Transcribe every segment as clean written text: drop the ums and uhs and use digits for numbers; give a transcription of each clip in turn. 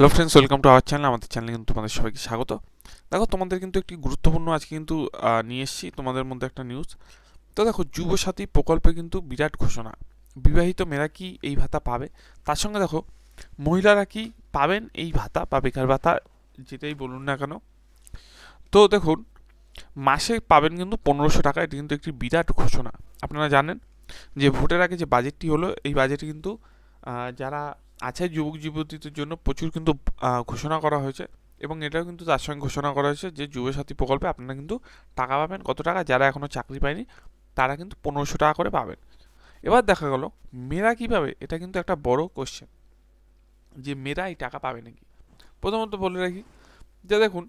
Hello friends, welcome to our channel. আমাদের চ্যানেলে কিন্তু তোমাদের সবাইকে স্বাগত। দেখো, তোমাদের কিন্তু একটি গুরুত্বপূর্ণ আজকে কিন্তু নিয়ে এসেছি তোমাদের মধ্যে একটা নিউজ। তো দেখো, যুবসাথী প্রকল্পে কিন্তু বিরাট ঘোষণা। বিবাহিত মেয়েরা কি এই ভাতা পাবে? তার সঙ্গে দেখো, মহিলারা কি পাবেন এই ভাতা বা বেকার ভাতা, যেটাই বলুন না কেন। তো দেখুন, মাসে পাবেন কিন্তু 1500 টাকা। এটি কিন্তু একটি বিরাট ঘোষণা। আপনারা জানেন যে ভোটের আগে যে বাজেটটি হলো, এই বাজেটে কিন্তু যারা আছে যুবক যুবতীদের জন্য প্রচুর কিন্তু ঘোষণা করা হয়েছে। এবং এটাও কিন্তু তার সঙ্গে ঘোষণা করা হয়েছে যে যুবসাথী প্রকল্পে আপনারা কিন্তু টাকা পাবেন। কত টাকা? যারা এখনও চাকরি পায়নি তারা কিন্তু 1500 টাকা করে পাবেন। এবার দেখা গেল মেয়েরা কী পাবে, এটা কিন্তু একটা বড় কোশ্চেন, যে মেয়েরা এই টাকা পাবে নাকি। প্রথমত বলে রাখি যে দেখুন,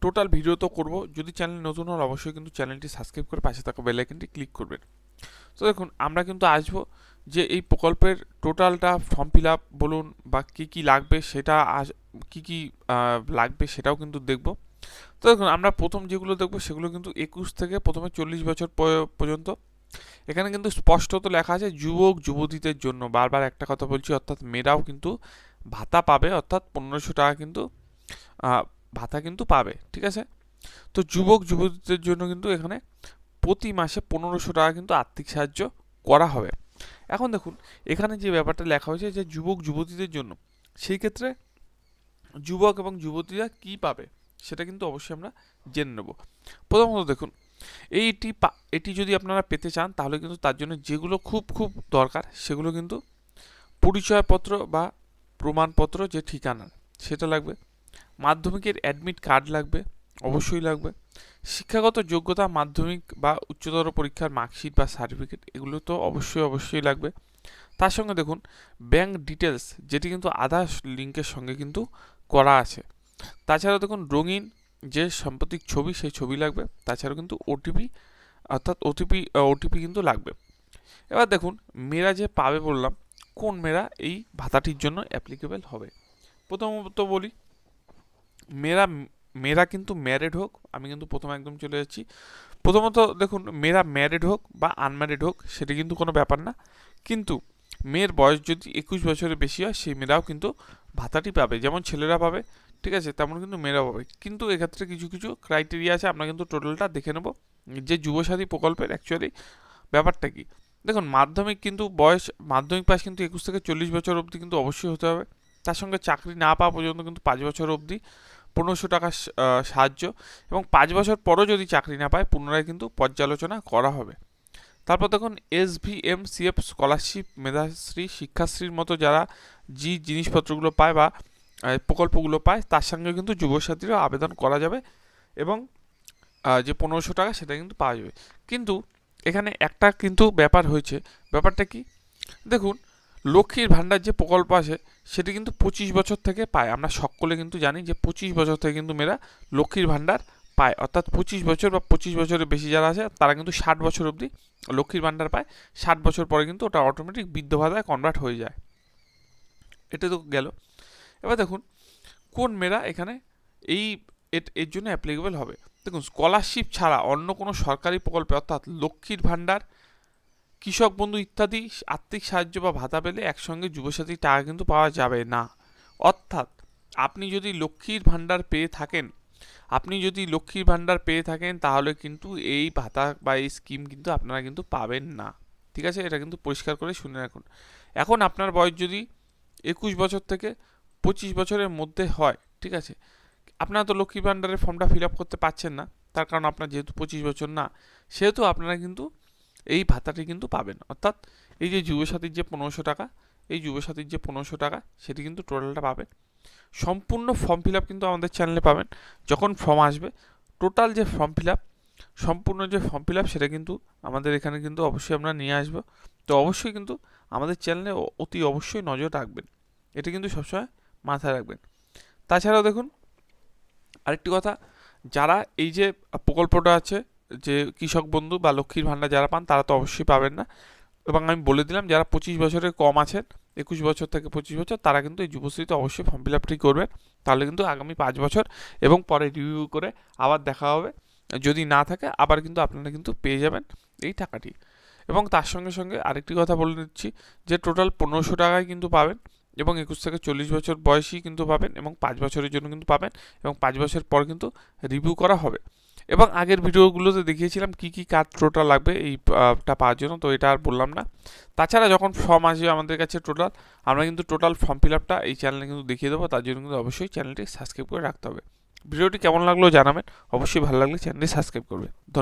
টোটাল ভিডিও তো করবো। যদি চ্যানেল নতুন হন অবশ্যই কিন্তু চ্যানেলটি সাবস্ক্রাইব করে পাশে থাকা বেল আইকনটি ক্লিক করবেন। তো দেখুন, আমরা কিন্তু আসবো যে এই প্রকল্পের টোটালটা ফর্ম ফিল আপ বলুন বা কী কী লাগবে সেটা কী কী লাগবে সেটাও কিন্তু দেখব। তো দেখুন, আমরা প্রথম যেগুলো দেখব সেগুলো কিন্তু 21 থেকে প্রথমে 40 বছর পর্যন্ত। এখানে কিন্তু স্পষ্টত লেখা আছে যুবক যুবতীদের জন্য। বারবার একটা কথা বলছি, অর্থাৎ মেয়েরাও কিন্তু ভাতা পাবে, অর্থাৎ 1500 টাকা কিন্তু ভাতা কিন্তু পাবে। ঠিক আছে? তো যুবক যুবতীদের জন্য কিন্তু এখানে প্রতি মাসে 1500 টাকা কিন্তু আর্থিক সাহায্য করা হবে। এখন দেখুন, এখানে যে ব্যাপারটা লেখা হয়েছে যে যুবক যুবতীদের জন্য, সেই ক্ষেত্রে যুবক এবং যুবতীরা কি পাবে সেটা কিন্তু অবশ্যই আমরা জেনে নেব। প্রথমত দেখুন, এটি যদি আপনারা পেতে চান তাহলে কিন্তু তার জন্য যেগুলো খুব খুব দরকার সেগুলো কিন্তু পরিচয়পত্র বা প্রমাণপত্র, যে ঠিকানা সেটা লাগবে। মাধ্যমিকের অ্যাডমিট কার্ড লাগবে, অবশ্যই লাগবে। শিক্ষাগত যোগ্যতা, মাধ্যমিক বা উচ্চতর পরীক্ষার মার্কশিট বা সার্টিফিকেট, এগুলো তো অবশ্যই অবশ্যই লাগবে। তার সঙ্গে দেখুন, ব্যাংক ডিটেলস, যেটি কিন্তু আধার লিঙ্কের সঙ্গে কিন্তু করা আছে। তাছাড়া দেখুন, রঙিন যে সাম্প্রতিক ছবি, সেই ছবি লাগবে। তাছাড়াও কিন্তু ওটিপি, অর্থাৎ ওটিপি কিন্তু লাগবে। এবার দেখুন, মেয়েরা যে পাবে বললাম, কোন মেয়েরা এই ভাতাটির জন্য অ্যাপ্লিকেবল হবে। প্রথমত বলি, মেয়েরা মেয়েরা কিন্তু ম্যারিড হোক, আমি কিন্তু প্রথমে একদম চলে যাচ্ছি। প্রথমত দেখুন, মেয়েরা ম্যারিড হোক বা আনম্যারিড হোক সেটা কিন্তু কোনো ব্যাপার না, কিন্তু মেয়ের বয়স যদি 21 বছরের বেশি হয় সেই মেয়েরাও কিন্তু ভাতাটি পাবে। যেমন ছেলেরা পাবে, ঠিক আছে, তেমন কিন্তু মেয়েরাও পাবে। কিন্তু এক্ষেত্রে কিছু কিছু ক্রাইটেরিয়া আছে, আমরা কিন্তু টোটালটা দেখে নেব যে যুবসাথী প্রকল্পের অ্যাকচুয়ালি ব্যাপারটা কি। দেখুন, মাধ্যমিক কিন্তু বয়স, মাধ্যমিক পাস কিন্তু 21 থেকে 40 বছর অবধি কিন্তু অবশ্যই হতে হবে। তার সঙ্গে চাকরি না পাওয়া পর্যন্ত কিন্তু 5 বছর অবধি 1500 টাকা সাহায্য, এবং 5 বছর পরও যদি চাকরি না পায় পুনরায় কিন্তু পর্যালোচনা করা হবে। তারপর দেখুন, SVMCF স্কলারশিপ, মেধাশ্রী, শিক্ষাশ্রীর মতো যারা জিনিসপত্রগুলো পায় বা প্রকল্পগুলো পায়, তার সঙ্গে কিন্তু যুবসাথীরা আবেদন করা যাবে। এবং যে 1500 টাকা সেটা কিন্তু পাওয়া যাবে। কিন্তু এখানে একটা কিন্তু ব্যাপার হয়েছে। ব্যাপারটা কি দেখুন, লক্ষ্মীর ভাণ্ডার যে প্রকল্প আছে সেটি কিন্তু 25 বছর থেকে পায়। আমরা সকলে কিন্তু জানি যে 25 বছর থেকে কিন্তু মেয়েরা লক্ষ্মীর ভাণ্ডার পায়, অর্থাৎ 25 বছর বা 25 বছরের বেশি যারা আছে তারা কিন্তু 60 বছর অবধি লক্ষ্মীর ভাণ্ডার পায়। 60 বছর পরে কিন্তু ওটা অটোমেটিক বৃদ্ধ ভাতায় কনভার্ট হয়ে যায়। এটা তো গেল। এবার দেখুন, কোন মেয়েরা এখানে এই এর জন্য অ্যাপ্লিকেবল হবে। দেখুন, স্কলারশিপ ছাড়া অন্য কোনো সরকারি প্রকল্পে, অর্থাৎ লক্ষ্মীর ভাণ্ডার, কৃষক বন্ধু ইত্যাদি আর্থিক সাহায্য বা ভাতা পেলে একসঙ্গে যুবসাথী টাকা কিন্তু পাওয়া যাবে না। অর্থাৎ আপনি যদি লক্ষ্মীর ভাণ্ডার পেয়ে থাকেন, তাহলে কিন্তু এই ভাতা বা এই স্কিম কিন্তু আপনারা কিন্তু পাবেন না। ঠিক আছে? এটা কিন্তু পরিষ্কার করে শুনে রাখুন। এখন আপনার বয়স যদি 21 বছর থেকে 25 বছরের মধ্যে হয়, ঠিক আছে, আপনারা তো লক্ষ্মী ভাণ্ডারের ফর্মটা ফিল আপ করতে পারছেন না, তার কারণ আপনার যেহেতু 25 বছর না, সেহেতু আপনারা কিন্তু এই ভাতাটি কিন্তু পাবেন। অর্থাৎ এই যে যুবসাথীর যে 1500 টাকা, এই যুবসাথীর যে 1500 টাকা সেটি কিন্তু টোটালটা পাবেন। সম্পূর্ণ ফর্ম ফিল আপ কিন্তু আমাদের চ্যানেলে পাবেন। যখন ফর্ম আসবে, টোটাল যে ফর্ম ফিল আপ, সম্পূর্ণ যে ফর্ম ফিল আপ সেটা কিন্তু আমাদের এখানে কিন্তু অবশ্যই আমরা নিয়ে আসবো। তো অবশ্যই কিন্তু আমাদের চ্যানেলে অতি অবশ্যই নজর রাখবেন, এটা কিন্তু সবসময় মাথায় রাখবেন। তাছাড়াও দেখুন, আরেকটি কথা, যারা এই যে প্রকল্পটা আছে, যে কৃষক বন্ধু বা লক্ষ্মীর ভাণ্ডার যারা পান তারা তো অবশ্যই পাবেন না। এবং আমি বলে দিলাম, যারা 25 বছরের কম আছেন, 21 বছর থেকে 25 বছর, তারা কিন্তু এই যুবশ্রীতে অবশ্যই ফর্ম ফিল আপটি করবেন। তাহলে কিন্তু আগামী 5 বছর এবং পরে রিভিউ করে আবার দেখা হবে। যদি না থাকে আবার কিন্তু আপনারা কিন্তু পেয়ে যাবেন এই টাকাটি। এবং তার সঙ্গে সঙ্গে আরেকটি কথা বলে দিচ্ছি, যে টোটাল 1500 টাকায় কিন্তু পাবেন। এবং 21 থেকে 40 বছর বয়সী কিন্তু পাবেন এবং 5 বছরের জন্য কিন্তু পাবেন এবং 5 বছর পর কিন্তু রিভিউ করা হবে। এবং আগের ভিডিওগুলোতে দেখিয়েছিলাম কি কি কার্ড টোটাল লাগবে এইটা পাওয়ার জন্য, তো এটা আর বললাম না। তাছাড়া যখন ফর্ম আসবে আমাদের কাছে টোটাল, আমরা কিন্তু টোটাল ফর্ম ফিল আপটা এই চ্যানেলে কিন্তু দেখিয়ে দেবো। তার জন্য কিন্তু অবশ্যই চ্যানেলটি সাবস্ক্রাইব করে রাখতে হবে। ভিডিওটি কেমন লাগলো জানাবেন, অবশ্যই ভালো লাগলে চ্যানেলটি সাবস্ক্রাইব করবেন। ধন্যবাদ।